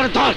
করে ধর।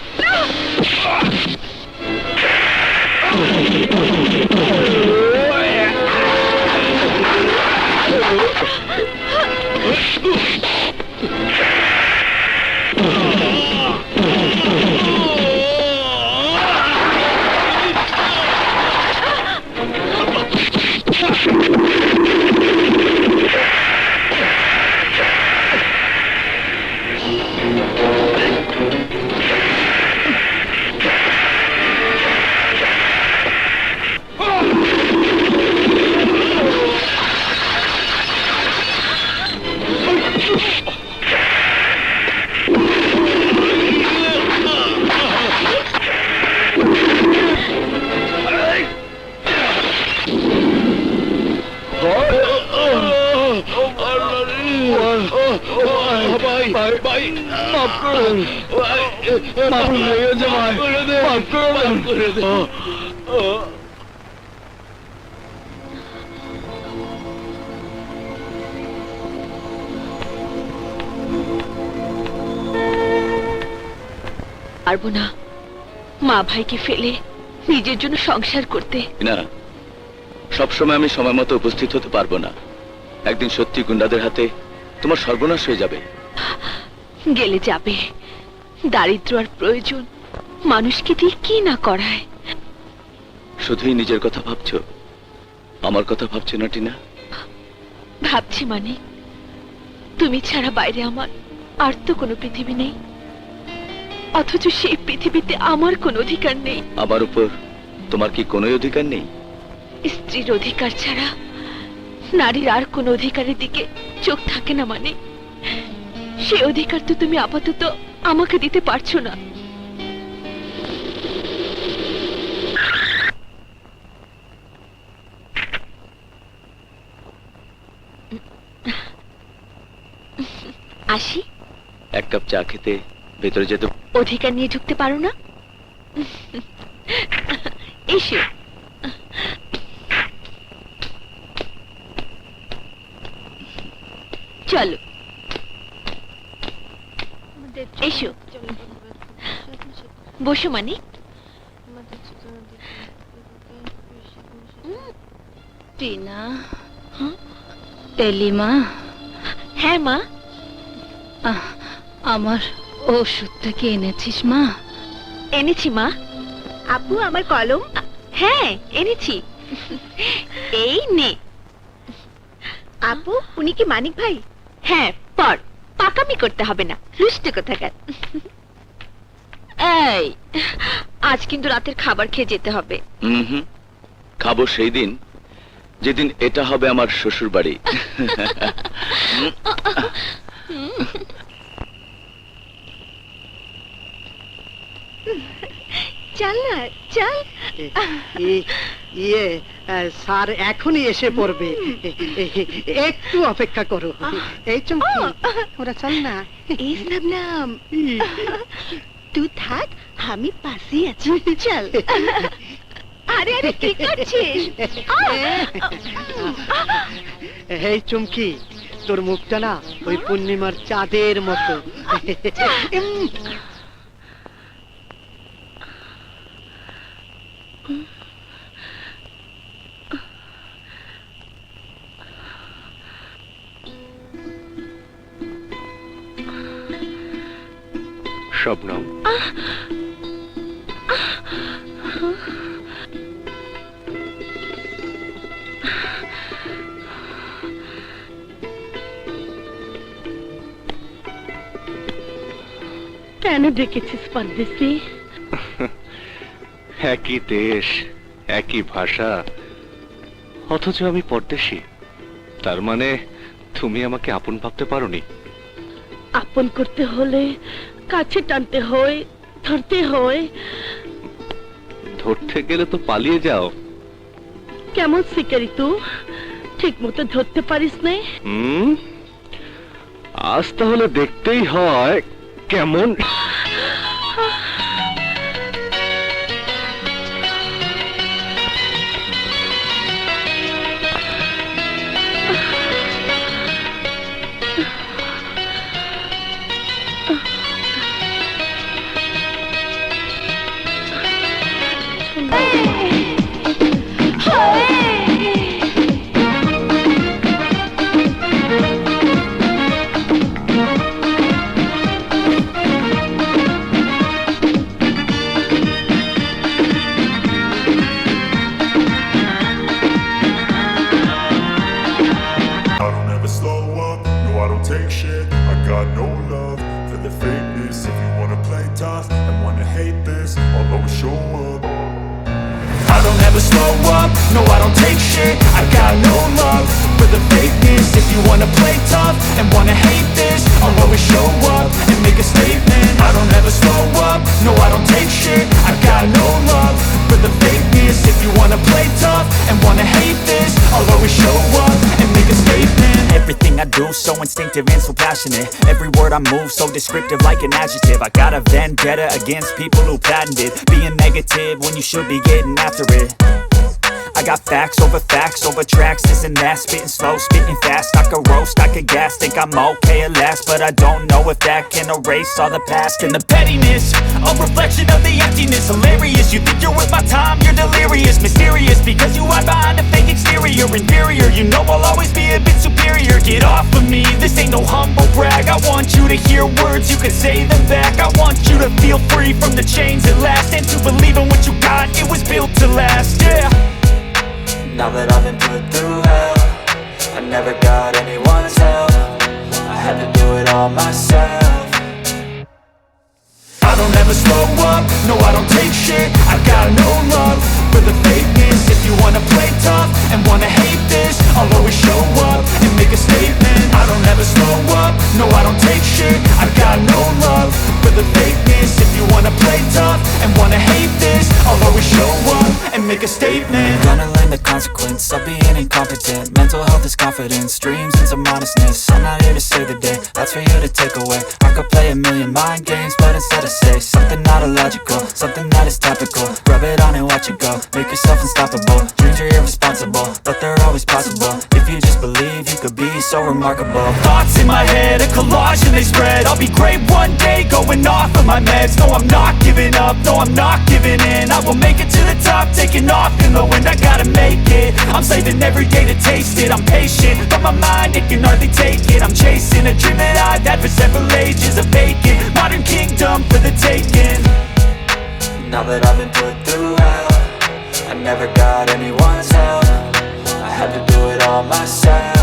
পারবো না মা ভাইকে ফেলে নিজের জন্য সংসার করতে। না, সবসময় আমি সময় মতো উপস্থিত হতে পারবো না। একদিন সত্যি গুন্ডাদের হাতে তোমার সর্বনাশ হয়ে যাবে। গেলে যাবে, দারিদ্র আর প্রয়োজন মানুষকে দিয়ে কি না করায়। শুধুই নিজের কথা ভাবছো, আমার কথা ভাবছো না টিনা? ভাবছি মানে তুমি ছাড়া বাইরে আমার আর তো কোনো পৃথিবী নেই, অথচ সেই পৃথিবীতে আমার কোনো অধিকার নেই। আমার উপর তোমার কি কোনো অধিকার নেই? স্ত্রীর অধিকার ছাড়া নারীর আর কোনো অধিকারের দিকে চোখ থাকে না মানে সে অধিকার তো তুমি আপাতত আমাকে দিতে পারছো না। আসি? এক কাপ চা খেতে ভেতরে যেতে অধিকার নিয়ে ঢুকতে পারো না? এসো। চলো এসো, বসো মানে। টিনা, টেলিমা। হ্যাঁ মা। আমার ওষুধটা কি এনেছিস মা? এনেছি মা। আপু আমার কলম। হ্যাঁ এনেছি, এই নে। আপু উনি কি মানিক ভাই? হ্যাঁ পর, পাকামি করতে হবে না, লুস্টে কোথাকার। এই আজ কিন্তু রাতের খাবার খেয়ে যেতে হবে। খাবো সেই দিন যেদিন এটা হবে আমার শ্বশুর বাড়ি। চল না চল। ইয়ে স্যার এখনই এসে পড়বে, একটু অপেক্ষা করো। এই চুমকি ওরা চল না। এই শবনম তুই থাক, আমি পাশেই আছি, চল। আরে আরে কি করছিস? এই চুমকি, তোর মুখটা না ওই পূর্ণিমার চাঁদের মতো। শবনম, কেন ডেকেছিস পরদেশি? একই দেশ, একই ভাষা, অথচ আমি পরদেশী। তার মানে তুমি আমাকে আপন ভাবতে পারোনি? আপন করতে হলে কাছে টানতে হয়, ধরতে হয়। ধরতে গেলে তো পালিয়ে যাও। কেমন শিকারি তুই, ঠিক মতো ধরতে পারিস না। আজ তাহলে দেখতেই হয় কেমন। I don't take shit. I got no love for the fakeness. If you wanna play tough and wanna hate this, I'll always show up. I don't ever slow up, no I don't take shit. I got no love for the fakeness. If you wanna play tough and wanna hate this, I'll always show up and make a statement. I don't ever slow up, no I don't take shit. I got no love for the fakeness. If you wanna play tough and wanna hate this, I'll always show up and make a statement. Everything I do so instinctive and so passionate. Every word I move so descriptive like an adjective. I got a vendetta against people who patented being negative when you should be getting after it. I got facts over tracks, this and that. Spitting slow, spitting fast. I could roast, I could gas. Think I'm okay at last, but I don't know if that can erase all the past. And the pettiness, a reflection of the emptiness. Hilarious, you think you're worth my time, you're delirious. Mysterious, because you hide behind a fake exterior. Inferior, you know I'll always be a bit superior. Get off of me, this ain't no humble brag. I want you to hear words, you can say them back. I want you to feel free from the chains at last, and to believe in what you got, it was built to last, yeah. Now that I've been put through hell, I never got anyone's help. I had to do it all myself. I don't ever slow up, no I don't take shit. I got no love for the fakeness. If you wanna play tough and wanna hate this, I'll always show up and make a statement. I don't ever slow up, no I don't take shit. I got no love for the fakeness. If you wanna play tough and wanna hate this, I'll always show up and make a statement. Gonna learn the consequence of being incompetent. Mental health is confidence, dreams and some honestness. I'm not here to save the day, that's for you to take away. I could play a million mind games, but instead I say something not illogical, something that is topical. Rub it on and watch it go, make yourself unstoppable. Dreams are irresponsible, but they're always possible. If you just believe, you could be so remarkable. Thoughts in my head, a collage and they spread. I'll be great one day, going off of my meds. No, I'm not giving up, no, I'm not giving in. I will make it to the top, taking off in the wind. I gotta make it, I'm saving every day to taste it. I'm patient, but my mind, it can hardly take it. I'm chasing a dream that I've had for several ages. A vacant, modern kingdom for the taking. Now that I've been put through hell, I never got anyone's help. I had to do it all myself.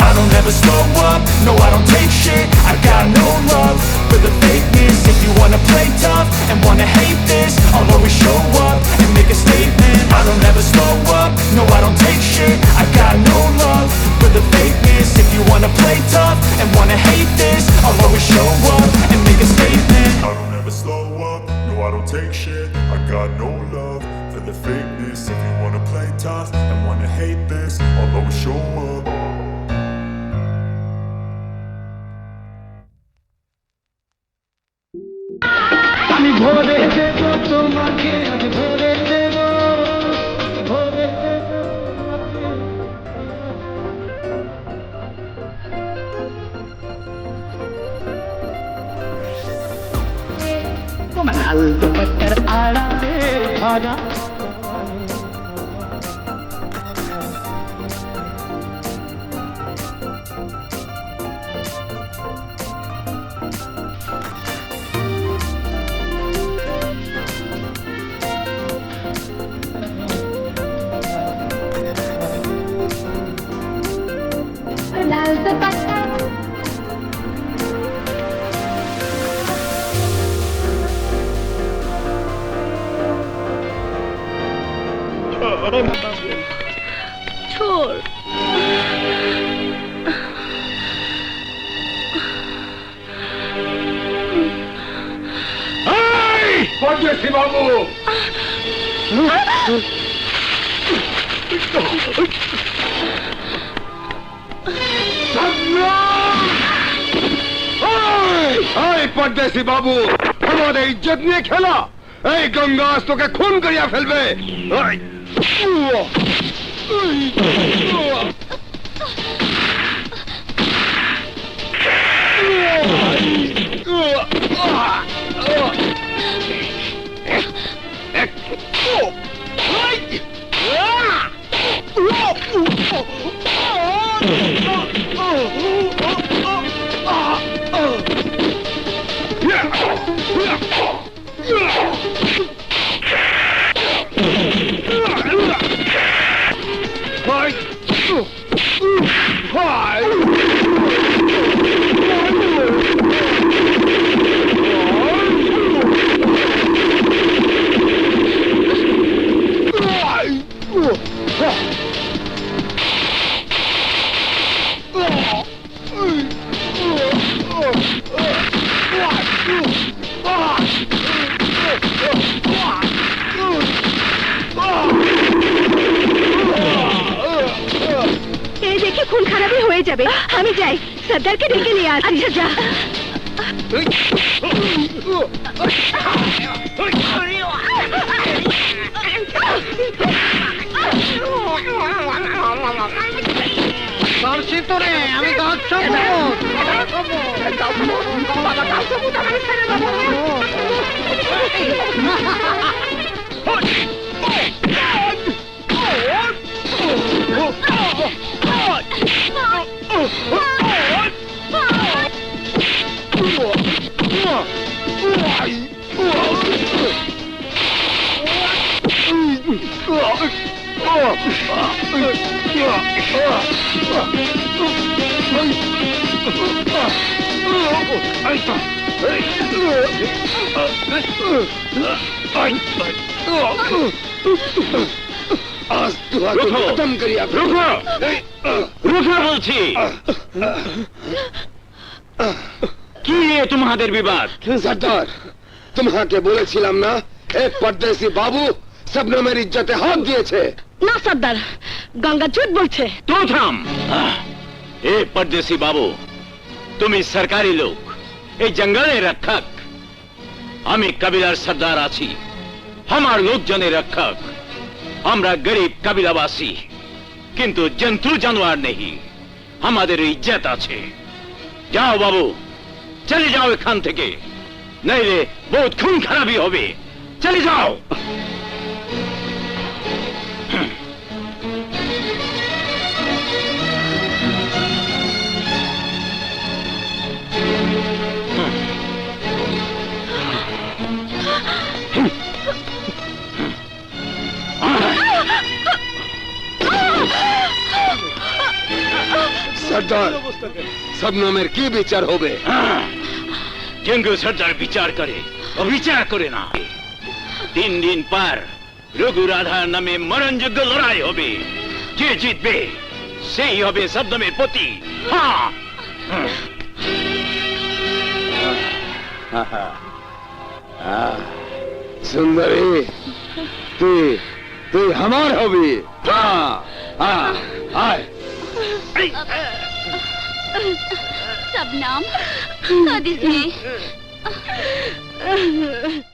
I don't ever slow up, no I don't take shit. I got no love for the fakeness. If you wanna play tough and wanna hate this, I'll always show up and make a statement. I don't ever slow up, no I don't take shit. I got no love for the fakeness. If you wanna play tough and wanna hate this, I'll always show up and make a statement. I don't ever slow up, no I don't take shit. I got no love for the fakeness. If you wanna play tough and wanna hate this, I'll always show up. আমি ভরে দেব তোমাকে, আমি ভরে দেব, ভরে দেব তোমাকে। লাল দুপাট্টার আড়ালে ভরা छोड़। পরদেশি বাবু, পরদেশি বাবু, আমাদের ইজ্জত নিয়ে খেলা। এই গঙ্গা আজ তোকে খুন করিয়া ফেলবে। Hi! আমি যাই সর্দারকে ডেকে নিয়ে আসি। আচ্ছা যা। পারছি তো রে, আমি গাছ आज तुम्हारे खत्म करिए। रुको रुको বলছি। কি নিয়ে তোমাদের বিবাদ? সর্দার, তোমাকে বলেছিলাম না এক পরদেশি বাবু শবনমের ইজ্জতে হাত দিয়েছে। না সর্দার, গঙ্গা ঝুট বলছে। তো থাম। এ পরদেশি বাবু, তুমি সরকারি লোক, এই জঙ্গলের রক্ষক। আমি কবিলার সর্দার আছি, আমার লোকজনের রক্ষক। আমরা গরিব কবিলাবাসী, কিন্তু জন্তু জানোয়ার নেই, আমাদের ইজ্জত আছে। যাও বাবু, চলে যাও এখান থেকে, নইলে বহুত খুন খারাপি হবে। চলে যাও। সর্দার, শবনমের কি বিচার হবে? জঙ্গু সর্দার বিচার করে, অবিচার করে না। 3 দিন পর রঘু রাধার নামে মরণযোগ্য লড়াই হবে। যে জিতবে সেই হবে শবনমের পতি। সুন্দরী, তুই তুই আমার হবি। আয়। सबनाम,